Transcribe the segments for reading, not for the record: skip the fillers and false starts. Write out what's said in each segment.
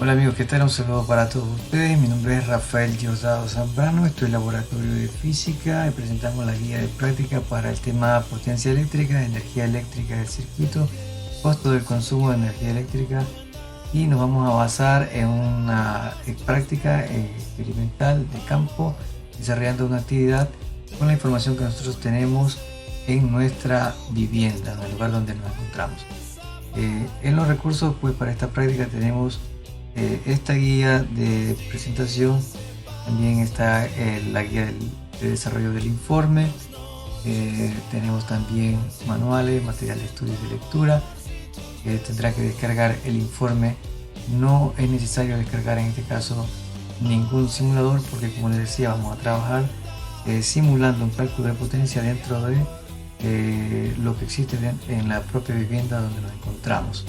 Hola amigos, ¿qué tal? Un saludo para todos ustedes. Mi nombre es Rafael Diosdado Zambrano, estoy en el Laboratorio de Física y presentamos la guía de práctica para el tema potencia eléctrica, energía eléctrica del circuito, costo del consumo de energía eléctrica y nos vamos a basar en una práctica experimental de campo, desarrollando una actividad con la información que nosotros tenemos en nuestra vivienda, en el lugar donde nos encontramos. En los recursos, pues para esta práctica tenemos esta guía de presentación, también está la guía de desarrollo del informe, tenemos también manuales, material de estudio y de lectura, tendrá que descargar el informe. No es necesario descargar en este caso ningún simulador porque, como les decía, vamos a trabajar simulando un cálculo de potencia dentro de lo que existe en la propia vivienda donde nos encontramos.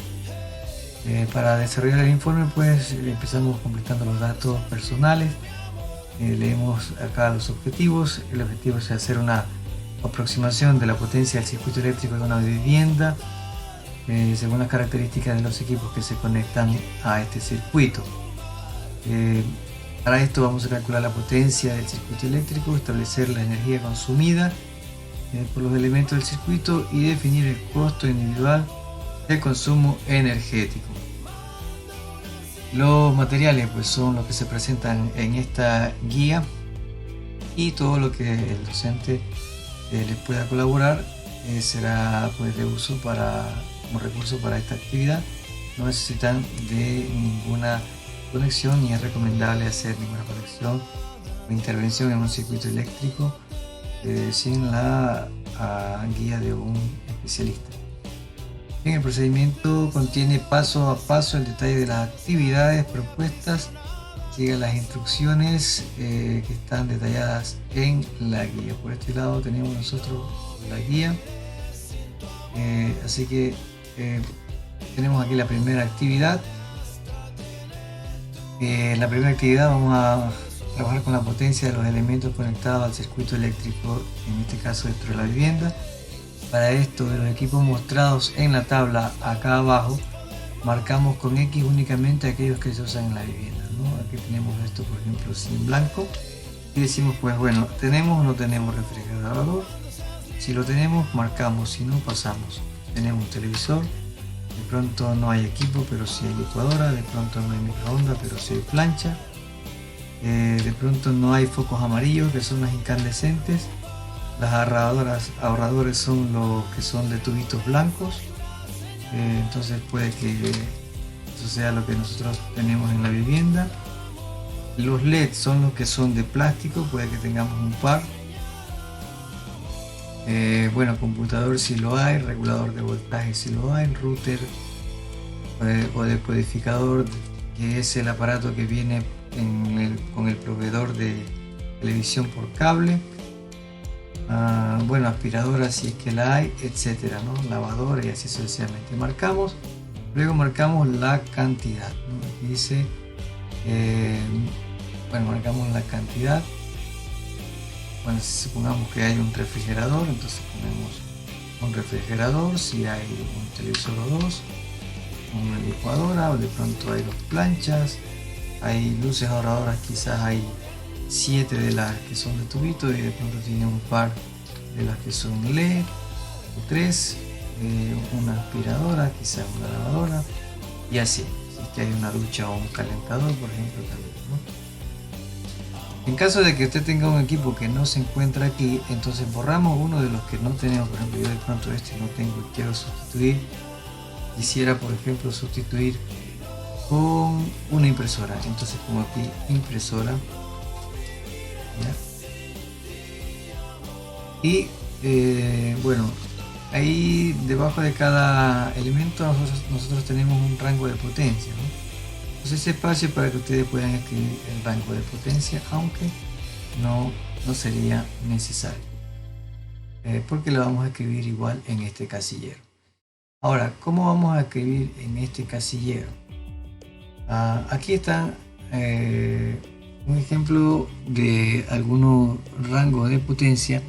Para desarrollar el informe, pues empezamos completando los datos personales. Leemos acá los objetivos. El objetivo es hacer una aproximación de la potencia del circuito eléctrico de una vivienda según las características de los equipos que se conectan a este circuito. Para esto vamos a calcular la potencia del circuito eléctrico, establecer la energía consumida por los elementos del circuito y definir el costo individual del consumo energético. Los materiales pues son los que se presentan en esta guía y todo lo que el docente les pueda colaborar será pues de uso como recurso para esta actividad. No necesitan de ninguna conexión ni es recomendable hacer ninguna conexión o intervención en un circuito eléctrico sin la guía de un especialista. Bien, el procedimiento contiene paso a paso el detalle de las actividades propuestas. Sigue las instrucciones que están detalladas en la guía. Por este lado tenemos nosotros la guía. Así que tenemos aquí la primera actividad. La primera actividad vamos a trabajar con la potencia de los elementos conectados al circuito eléctrico, en este caso dentro de la vivienda. Para esto, de los equipos mostrados en la tabla acá abajo, marcamos con X únicamente aquellos que se usan en la vivienda, ¿no? Aquí tenemos esto, por ejemplo, sin blanco y decimos, pues bueno, ¿tenemos o no tenemos refrigerador? Si lo tenemos, marcamos, si no, pasamos. Tenemos un televisor, de pronto no hay equipo, pero sí hay licuadora, de pronto no hay microondas, pero sí hay plancha, de pronto no hay focos amarillos, que son las incandescentes. Las ahorradores son los que son de tubitos blancos, entonces puede que eso sea lo que nosotros tenemos en la vivienda. Los LED son los que son de plástico, puede que tengamos un par. Bueno, computador si lo hay, regulador de voltaje si lo hay, router o decodificador, que es el aparato que viene con el proveedor de televisión por cable. Bueno, aspiradora si es que la hay, etcétera, ¿no? Lavadora y así sucesivamente. Luego marcamos la cantidad, ¿no? Aquí dice, bueno, marcamos la cantidad. Bueno, si supongamos que hay un refrigerador, entonces ponemos un refrigerador. Si hay un televisor o dos, una licuadora, o de pronto hay dos planchas, hay luces ahorradoras, quizás hay 7 de las que son de tubito y de pronto tiene un par de las que son LED, o 3, una aspiradora, quizás una lavadora y así. Si es que hay una ducha o un calentador, por ejemplo, también, ¿no? En caso de que usted tenga un equipo que no se encuentra aquí, entonces borramos uno de los que no tenemos. Por ejemplo, yo de pronto este no tengo y quiero sustituir. Quisiera, por ejemplo, sustituir con una impresora. Entonces pongo aquí impresora. Y bueno, ahí debajo de cada elemento nosotros tenemos un rango de potencia, ¿no? Entonces ese espacio para que ustedes puedan escribir el rango de potencia, aunque no sería necesario, porque lo vamos a escribir igual en este casillero. Ahora, ¿cómo vamos a escribir en este casillero? Aquí está un ejemplo de algunos rangos de potencia,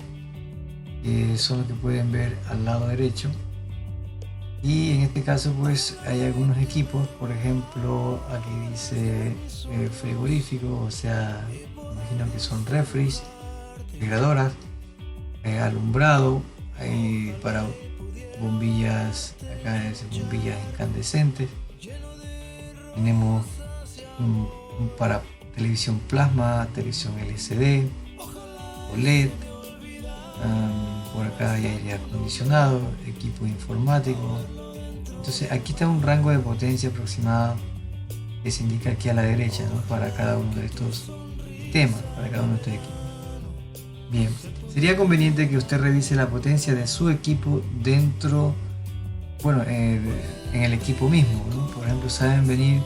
son los que pueden ver al lado derecho. Y en este caso pues hay algunos equipos, por ejemplo aquí dice frigorífico, o sea, imagino que son refris, refrigeradoras, alumbrado, hay para bombillas, acá es bombillas incandescentes, tenemos para televisión plasma, televisión LCD, OLED, por acá hay aire acondicionado, equipo informático. Entonces aquí está un rango de potencia aproximado que se indica aquí a la derecha, ¿no? Para cada uno de estos sistemas, para cada uno de estos equipos. Bien, sería conveniente que usted revise la potencia de su equipo dentro, bueno, en el equipo mismo, ¿no? Por ejemplo, saben venir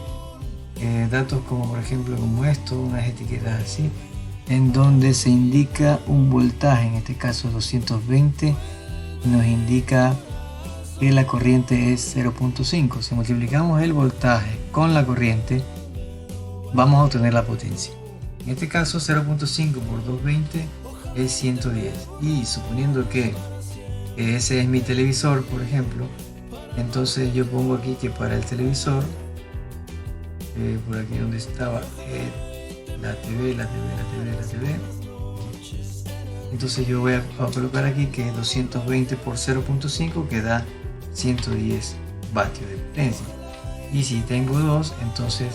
datos como por ejemplo como esto, unas etiquetas así, en donde se indica un voltaje, en este caso 220, y nos indica que la corriente es 0.5. Si multiplicamos el voltaje con la corriente, vamos a obtener la potencia. En este caso 0.5 por 220 es 110. Y suponiendo que ese es mi televisor, por ejemplo, entonces yo pongo aquí que para el televisor, por aquí donde estaba la TV, entonces yo voy a colocar aquí que 220 por 0.5 que da 110 vatios de potencia. Y si tengo 2, entonces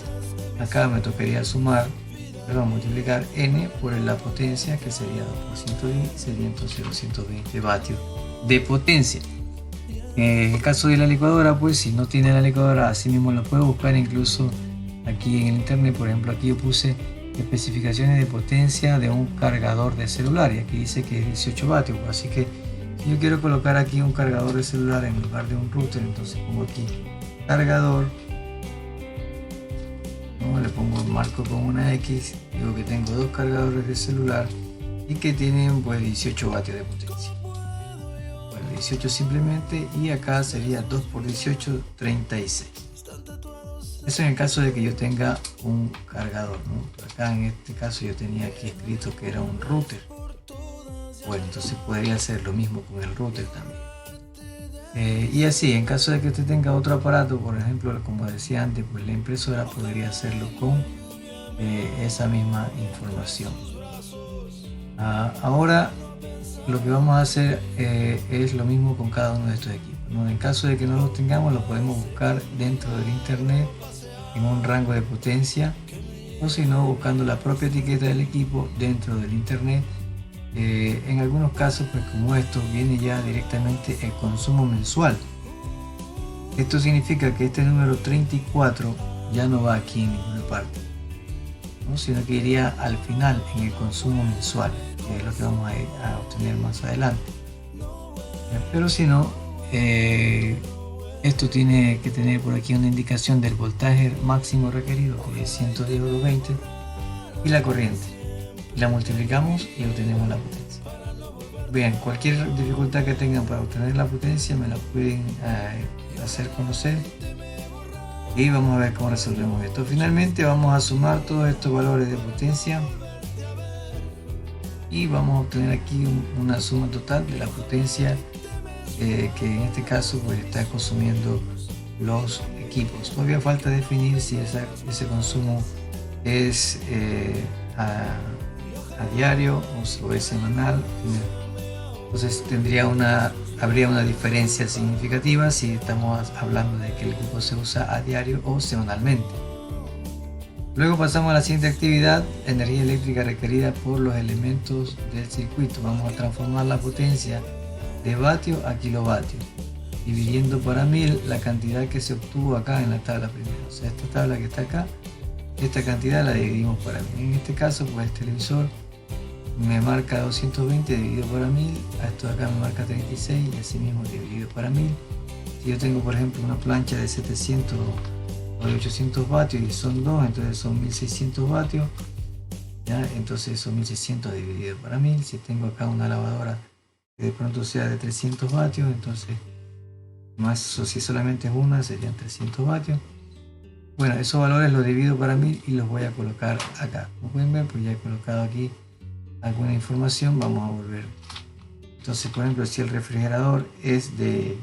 acá me tocaría multiplicar n por la potencia, que sería 2 por 110, sería entonces 220 vatios de potencia. En el caso de la licuadora, pues si no tiene la licuadora, así mismo lo puede buscar incluso aquí en el internet. Por ejemplo, aquí yo puse especificaciones de potencia de un cargador de celular y aquí dice que es 18 vatios, así que si yo quiero colocar aquí un cargador de celular en lugar de un router, entonces pongo aquí cargador, ¿no? Le pongo marco con una X, digo que tengo dos cargadores de celular y que tienen pues 18 vatios de potencia. Bueno, 18 simplemente, y acá sería 2 por 18, 36. Eso en el caso de que yo tenga un cargador, ¿no? Acá en este caso yo tenía aquí escrito que era un router. Bueno, entonces podría hacer lo mismo con el router también. Y así, en caso de que usted tenga otro aparato, por ejemplo, como decía antes, pues la impresora podría hacerlo con esa misma información. Ahora lo que vamos a hacer es lo mismo con cada uno de estos equipos, ¿no? En caso de que no los tengamos, lo podemos buscar dentro del internet en un rango de potencia, o si no, buscando la propia etiqueta del equipo dentro del internet. En algunos casos, pues como esto, viene ya directamente el consumo mensual. Esto significa que este número 34 ya no va aquí en ninguna parte, ¿no? Sino que iría al final en el consumo mensual, que es lo que vamos a obtener más adelante. Pero si no, esto tiene que tener por aquí una indicación del voltaje máximo requerido, que es 110 over 20, y la corriente. La multiplicamos y obtenemos la potencia. Bien, cualquier dificultad que tengan para obtener la potencia me la pueden hacer conocer y vamos a ver cómo resolvemos esto. Finalmente vamos a sumar todos estos valores de potencia y vamos a obtener aquí una suma total de la potencia que en este caso pues está consumiendo los equipos. Todavía falta definir si ese consumo es a diario o es semanal. Entonces habría una diferencia significativa si estamos hablando de que el equipo se usa a diario o semanalmente. Luego pasamos a la siguiente actividad: energía eléctrica requerida por los elementos del circuito. Vamos a transformar la potencia de vatio a kilovatios, dividiendo para 1000 la cantidad que se obtuvo acá en la tabla primera. O sea, esta tabla que está acá, esta cantidad la dividimos para 1000. En este caso, pues el televisor me marca 220 dividido para 1000, a esto de acá me marca 36 y así mismo dividido para 1000. Si yo tengo por ejemplo una plancha de 700 o de 800 vatios y son dos, entonces son 1600 vatios, ¿ya? Entonces son 1600 dividido para 1000. Si tengo acá una lavadora que de pronto sea de 300 vatios, entonces más, o si solamente es una, serían 300 vatios. Bueno, esos valores los divido para 1000 y los voy a colocar acá. Como pueden ver, pues ya he colocado aquí alguna información. Vamos a volver. Entonces, por ejemplo, si el refrigerador es de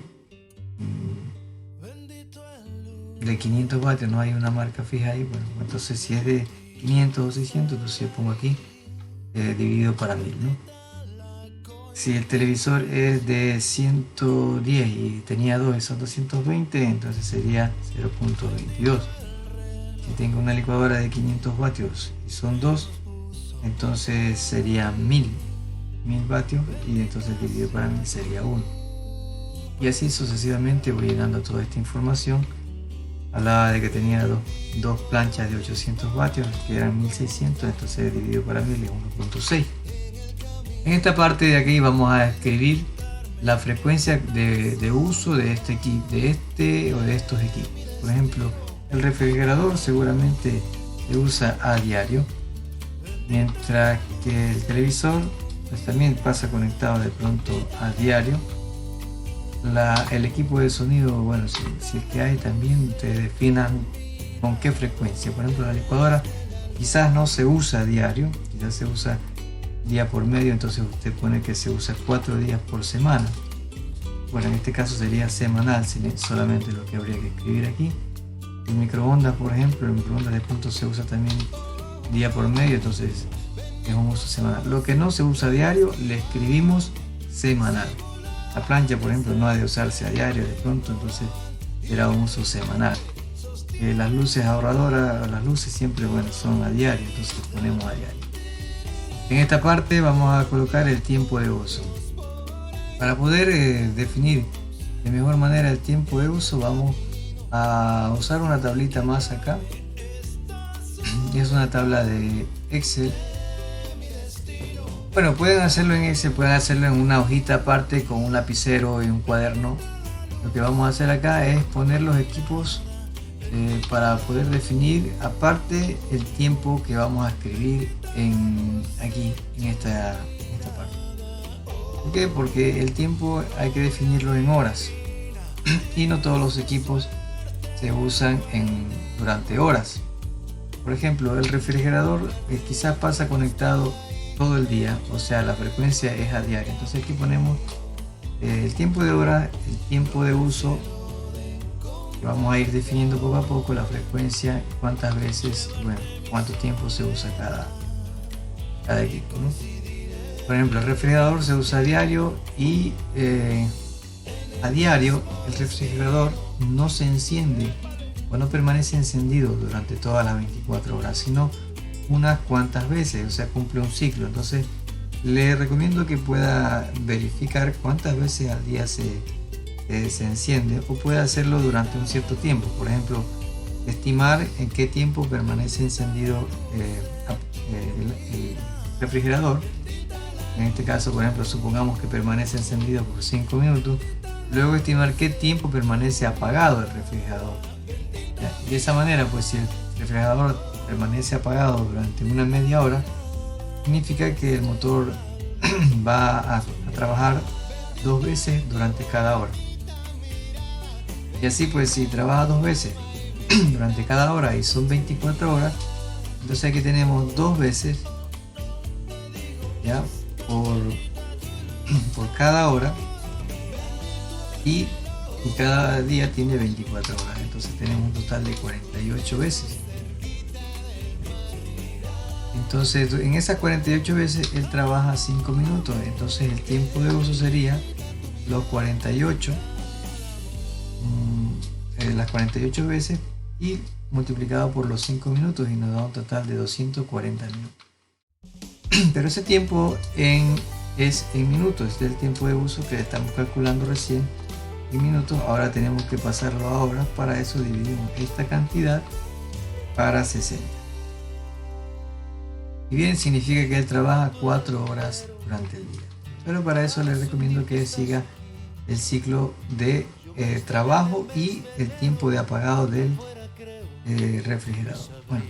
de 500 vatios, no hay una marca fija ahí. Bueno, entonces si es de 500 o 600, entonces yo pongo aquí dividido para 1000, ¿no? Si el televisor es de 110 y tenía 2 y son 220, entonces sería 0.22. Si tengo una licuadora de 500 vatios y son 2, entonces sería 1000 vatios, y entonces dividido para 1000 sería 1. Y así sucesivamente voy llenando toda esta información. Hablaba de que tenía dos planchas de 800 vatios que eran 1600, entonces dividido para 1000 es 1.6. En esta parte de aquí vamos a escribir la frecuencia de uso de este equipo, o de estos equipos. Por ejemplo, el refrigerador seguramente se usa a diario, mientras que el televisor pues también pasa conectado de pronto a diario. El equipo de sonido, bueno, si es que hay, también te definan con qué frecuencia. Por ejemplo, la licuadora quizás no se usa a diario, quizás se usa día por medio, entonces usted pone que se usa 4 días por semana. Bueno, en este caso sería semanal, solamente lo que habría que escribir aquí. El microondas, por ejemplo, el microondas de punto se usa también día por medio, entonces es un uso semanal. Lo que no se usa a diario le escribimos semanal. La plancha, por ejemplo, no ha de usarse a diario de pronto, entonces será un uso semanal. Las luces ahorradoras, las luces siempre, bueno, son a diario, entonces ponemos a diario. En esta parte vamos a colocar el tiempo de uso. Para poder definir de mejor manera el tiempo de uso, vamos a usar una tablita más acá. Es una tabla de Excel. Bueno, pueden hacerlo en Excel, pueden hacerlo en una hojita aparte con un lapicero y un cuaderno. Lo que vamos a hacer acá es poner los equipos para poder definir aparte el tiempo que vamos a escribir aquí en esta parte. ¿Por qué? Porque el tiempo hay que definirlo en horas y no todos los equipos se usan durante horas. Por ejemplo, el refrigerador quizás pasa conectado todo el día, o sea, la frecuencia es a diario. Entonces aquí ponemos el tiempo de hora, el tiempo de uso. Vamos a ir definiendo poco a poco la frecuencia, cuántas veces, bueno, cuánto tiempo se usa cada equipo, ¿no? Por ejemplo, el refrigerador se usa a diario y a diario el refrigerador no se enciende o no permanece encendido durante todas las 24 horas, sino unas cuantas veces, o sea, cumple un ciclo. Entonces, le recomiendo que pueda verificar cuántas veces al día se enciende, o puede hacerlo durante un cierto tiempo. Por ejemplo, estimar en qué tiempo permanece encendido el refrigerador. En este caso, por ejemplo, supongamos que permanece encendido por 5 minutos. Luego estimar qué tiempo permanece apagado el refrigerador. De esa manera, pues si el refrigerador permanece apagado durante una media hora, significa que el motor va a trabajar 2 veces durante cada hora. Y así, pues, si trabaja 2 veces durante cada hora y son 24 horas, entonces aquí tenemos 2 veces, ¿ya? por cada hora, y cada día tiene 24 horas, entonces tenemos un total de 48 veces. Entonces, en esas 48 veces él trabaja 5 minutos, entonces el tiempo de uso sería los 48, las 48 veces y multiplicado por los 5 minutos, y nos da un total de 240 minutos. Pero ese tiempo es en minutos, este es el tiempo de uso que estamos calculando recién en minutos. Ahora tenemos que pasarlo a horas. Para eso dividimos esta cantidad para 60. Y bien, significa que él trabaja 4 horas durante el día. Pero para eso les recomiendo que siga el ciclo de trabajo y el tiempo de apagado del refrigerador. Bueno,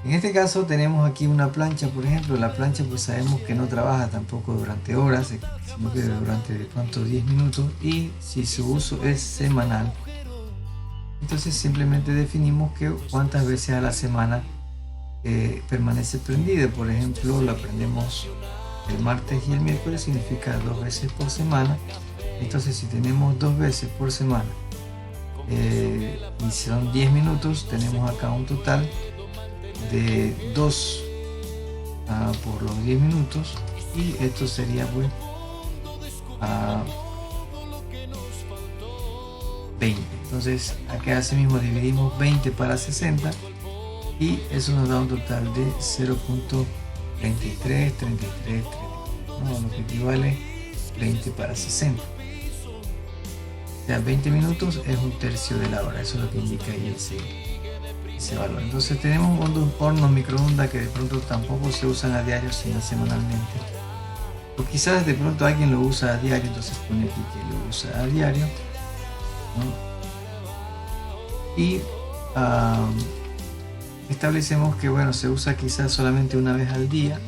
en este caso tenemos aquí una plancha, por ejemplo. La plancha, pues sabemos que no trabaja tampoco durante horas, sino que durante de pronto 10 minutos, y si su uso es semanal, entonces simplemente definimos que cuántas veces a la semana permanece prendida. Por ejemplo, la prendemos el martes y el miércoles, significa 2 veces por semana. Entonces, si tenemos 2 veces por semana y son 10 minutos, tenemos acá un total de 2 por los 10 minutos, y esto sería pues 20. Entonces acá así mismo dividimos 20 para 60 y eso nos da un total de 0.33, ¿no? Lo que equivale 20 para 60. O sea, 20 minutos es un tercio de la hora, eso es lo que indica ahí ese valor. Entonces tenemos hornos microondas que de pronto tampoco se usan a diario, sino semanalmente. O quizás de pronto alguien lo usa a diario, entonces pone aquí que lo usa a diario, ¿no? Y establecemos que bueno, se usa quizás solamente una vez al día,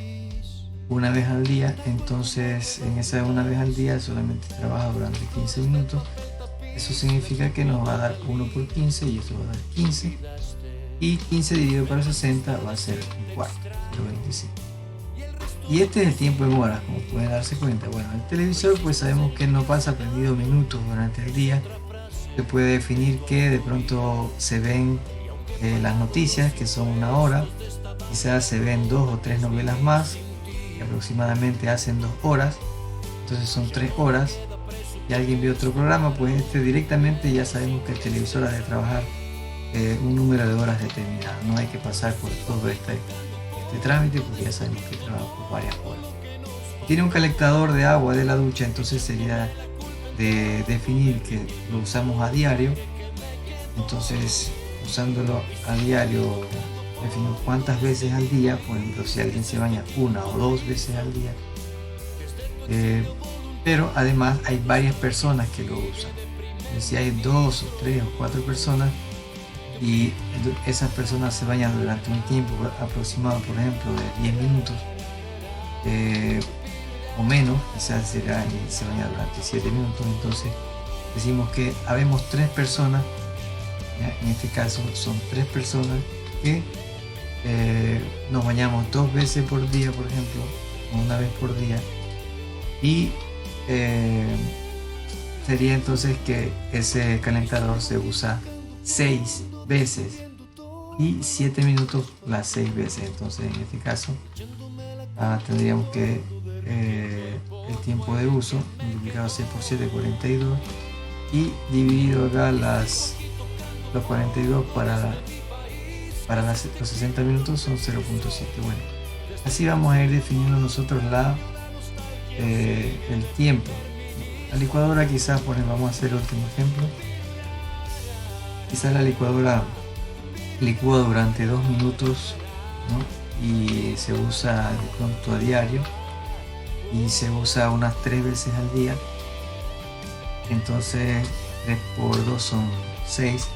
entonces en esa una vez al día solamente trabaja durante 15 minutos. Eso significa que nos va a dar 1 por 15 y eso va a dar 15, y 15 dividido por 60 va a ser un cuarto, 0.25. Y este es el tiempo en horas, como pueden darse cuenta. Bueno, el televisor pues sabemos que no pasa prendido minutos durante el día. Se puede definir que de pronto se ven las noticias, que son 1 hora, quizás se ven 2 o 3 novelas más, que aproximadamente hacen 2 horas, entonces son 3 horas, y alguien ve otro programa, pues directamente ya sabemos que el televisor ha de trabajar un número de horas determinado, no hay que pasar por todo este trámite, porque ya sabemos que trabaja por varias horas. Tiene un calentador de agua de la ducha, entonces sería de definir que lo usamos a diario, entonces usándolo a diario definimos cuántas veces al día. Por ejemplo, si alguien se baña 1 o 2 veces al día, pero además hay varias personas que lo usan. Si hay 2 o 3 o 4 personas y esas personas se bañan durante un tiempo aproximado, por ejemplo, de 10 minutos o menos, quizás se baña durante 7 minutos, entonces decimos que habemos 3 personas, ¿ya? En este caso son 3 personas que nos bañamos 2 veces por día, por ejemplo, o 1 vez por día, y sería entonces que ese calentador se usa 6 veces y 7 minutos las 6 veces. Entonces en este caso tendríamos que el tiempo de uso multiplicado 6 por 7, 42, y dividido acá los 42 para los 60 minutos son 0.7. Bueno, así vamos a ir definiendo nosotros el tiempo. La licuadora, quizás, vamos a hacer el último ejemplo. Quizás la licuadora licúa durante 2 minutos, ¿no? Y se usa de pronto a diario y se usa unas 3 veces al día. Entonces 3 por 2 son 6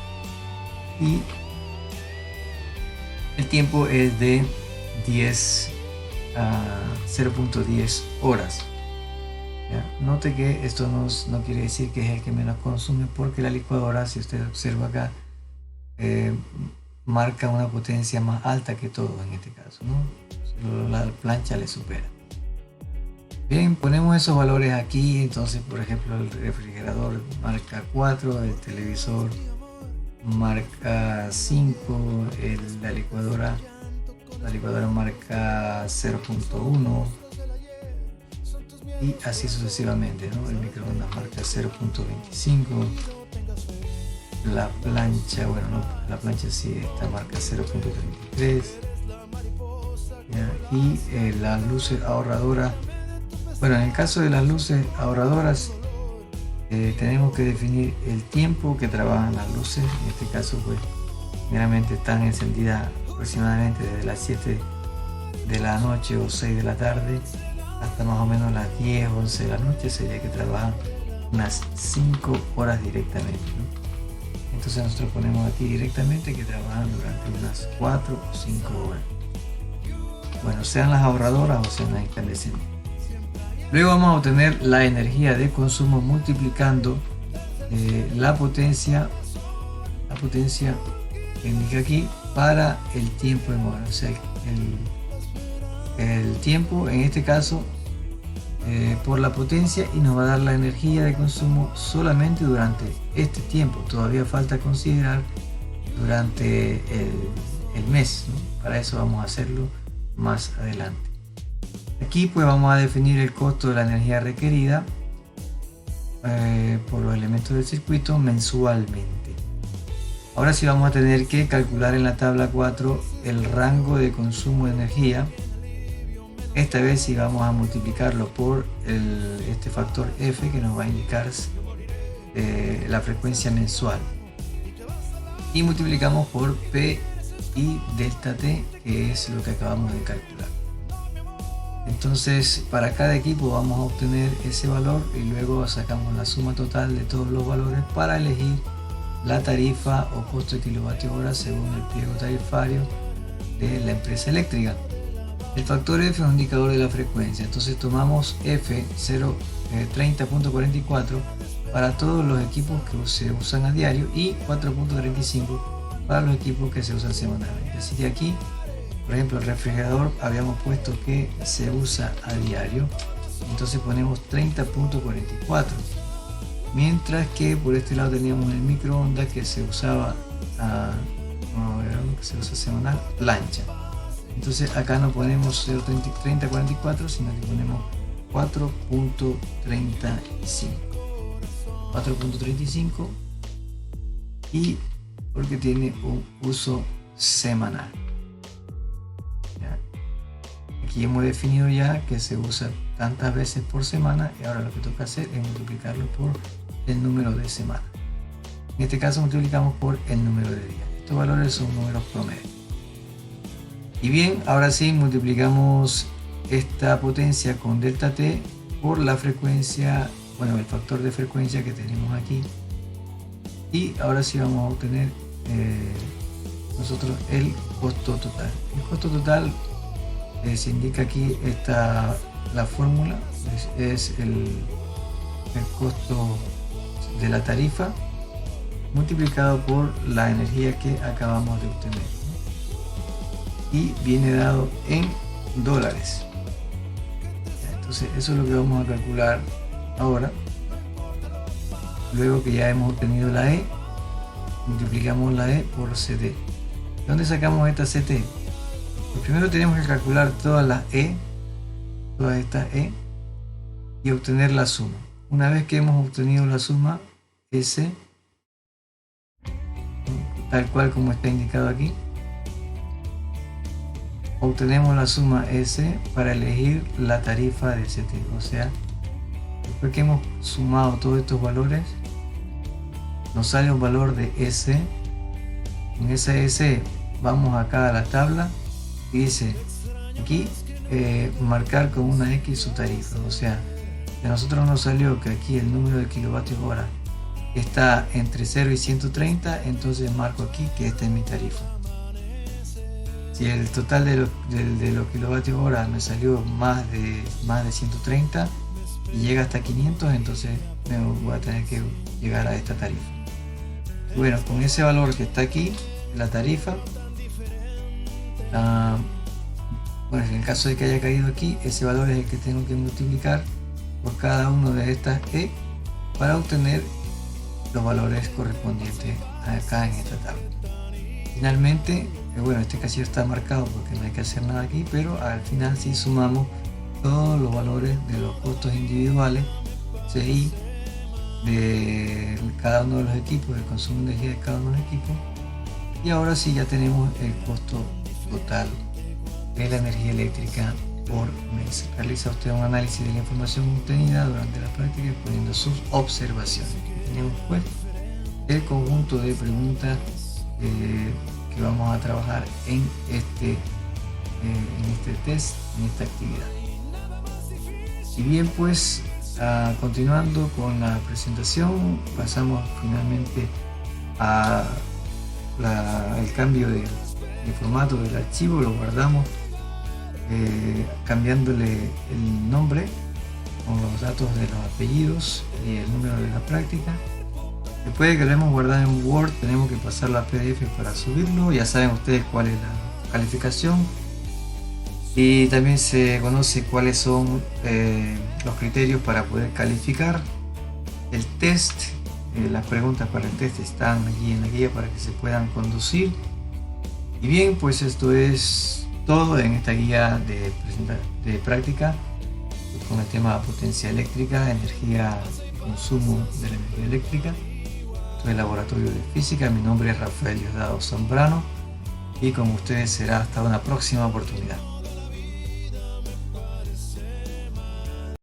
y el tiempo es de 0.10 horas. ¿Ya? Note que esto no quiere decir que es el que menos consume, porque la licuadora, si usted observa acá, marca una potencia más alta que todo en este caso, ¿no? Solo la plancha le supera. Bien, ponemos esos valores aquí. Entonces, por ejemplo, el refrigerador marca 4, el televisor marca 5, la licuadora marca 0.1 y así sucesivamente, ¿no? El microondas marca 0.25, la plancha, bueno, no, la plancha sí, esta marca 0.33, y las luces ahorradoras. Bueno, en el caso de las luces ahorradoras tenemos que definir el tiempo que trabajan las luces. En este caso, pues, generalmente están encendidas aproximadamente desde las 7 de la noche o 6 de la tarde hasta más o menos las 10 o 11 de la noche. Sería que trabajan unas 5 horas directamente, ¿no? Entonces nosotros ponemos aquí directamente que trabajan durante unas 4 o 5 horas. Bueno, sean las ahorradoras o sean las incandescentes. Luego vamos a obtener la energía de consumo multiplicando la potencia que indica aquí para el tiempo en horas. O sea, el tiempo en este caso por la potencia, y nos va a dar la energía de consumo solamente durante este tiempo. Todavía falta considerar durante el mes, ¿no? Para eso vamos a hacerlo más adelante. Aquí pues vamos a definir el costo de la energía requerida por los elementos del circuito mensualmente. Ahora sí vamos a tener que calcular en la tabla 4 el rango de consumo de energía. Esta vez sí vamos a multiplicarlo por este factor F que nos va a indicar la frecuencia mensual. Y multiplicamos por P y delta T, que es lo que acabamos de calcular. Entonces para cada equipo vamos a obtener ese valor y luego sacamos la suma total de todos los valores para elegir la tarifa o costo de kilovatio hora según el pliego tarifario de la empresa eléctrica. El factor F es un indicador de la frecuencia, entonces tomamos F 30.44 para todos los equipos que se usan a diario y 4.35 para los equipos que se usan semanalmente. Así que aquí, por ejemplo, el refrigerador habíamos puesto que se usa a diario, entonces ponemos 30.44. Mientras que por este lado teníamos el microondas que se usaba que se usa semanal, plancha. Entonces acá no ponemos 0.3044, sino que ponemos 4.35 y porque tiene un uso semanal. ¿Ya? Aquí hemos definido ya que se usa tantas veces por semana y ahora lo que toca hacer es multiplicarlo por el número de semanas. En este caso multiplicamos por el número de días. Estos valores son números promedio. Y bien, ahora sí multiplicamos esta potencia con delta T por la frecuencia, bueno, el factor de frecuencia que tenemos aquí. Y ahora sí vamos a obtener nosotros el costo total. El costo total se indica aquí la fórmula, es el costo de la tarifa multiplicado por la energía que acabamos de obtener, ¿no? Y viene dado en dólares. Entonces eso es lo que vamos a calcular ahora. Luego que ya hemos obtenido la E, multiplicamos la E por CT. ¿De dónde sacamos esta CT? Pues primero tenemos que calcular todas las E, todas estas E, y obtener la suma. Una vez que hemos obtenido la suma S, tal cual como está indicado aquí, obtenemos la suma S para elegir la tarifa de CT. O sea, después que hemos sumado todos estos valores, nos sale un valor de S. En esa S vamos acá a la tabla y dice aquí marcar con una X su tarifa. O sea, a nosotros nos salió que aquí el número de kilovatios hora está entre 0 y 130, entonces marco aquí que esta es mi tarifa. Si el total de los kilovatios hora me salió más de 130 y llega hasta 500, entonces me voy a tener que llegar a esta tarifa. Bueno, con ese valor que está aquí, la tarifa, bueno, en el caso de que haya caído aquí, ese valor es el que tengo que multiplicar por cada uno de estas E para obtener los valores correspondientes acá en esta tabla. Finalmente, bueno, este casillero está marcado porque no hay que hacer nada aquí, pero al final sí sumamos todos los valores de los costos individuales CI de cada uno de los equipos, el consumo de energía de cada uno de los equipos, y ahora sí ya tenemos el costo total de la energía eléctrica por mes. Realiza usted un análisis de la información obtenida durante la práctica poniendo sus observaciones. Tenemos pues el conjunto de preguntas que vamos a trabajar en este test, en esta actividad. Y bien, pues continuando con la presentación, pasamos finalmente el cambio de formato del archivo. Lo guardamos cambiándole el nombre con los datos de los apellidos y el número de la práctica. Después de que lo hemos guardado en Word, tenemos que pasarlo a PDF para subirlo. Ya saben ustedes cuál es la calificación, y también se conoce cuáles son los criterios para poder calificar el test. Las preguntas para el test están allí en la guía para que se puedan conducir. Y bien, pues esto es todo en esta guía de práctica con el tema potencia eléctrica, energía, consumo de la energía eléctrica. Esto es el laboratorio de física. Mi nombre es Rafael Diosdado Zambrano y con ustedes será hasta una próxima oportunidad.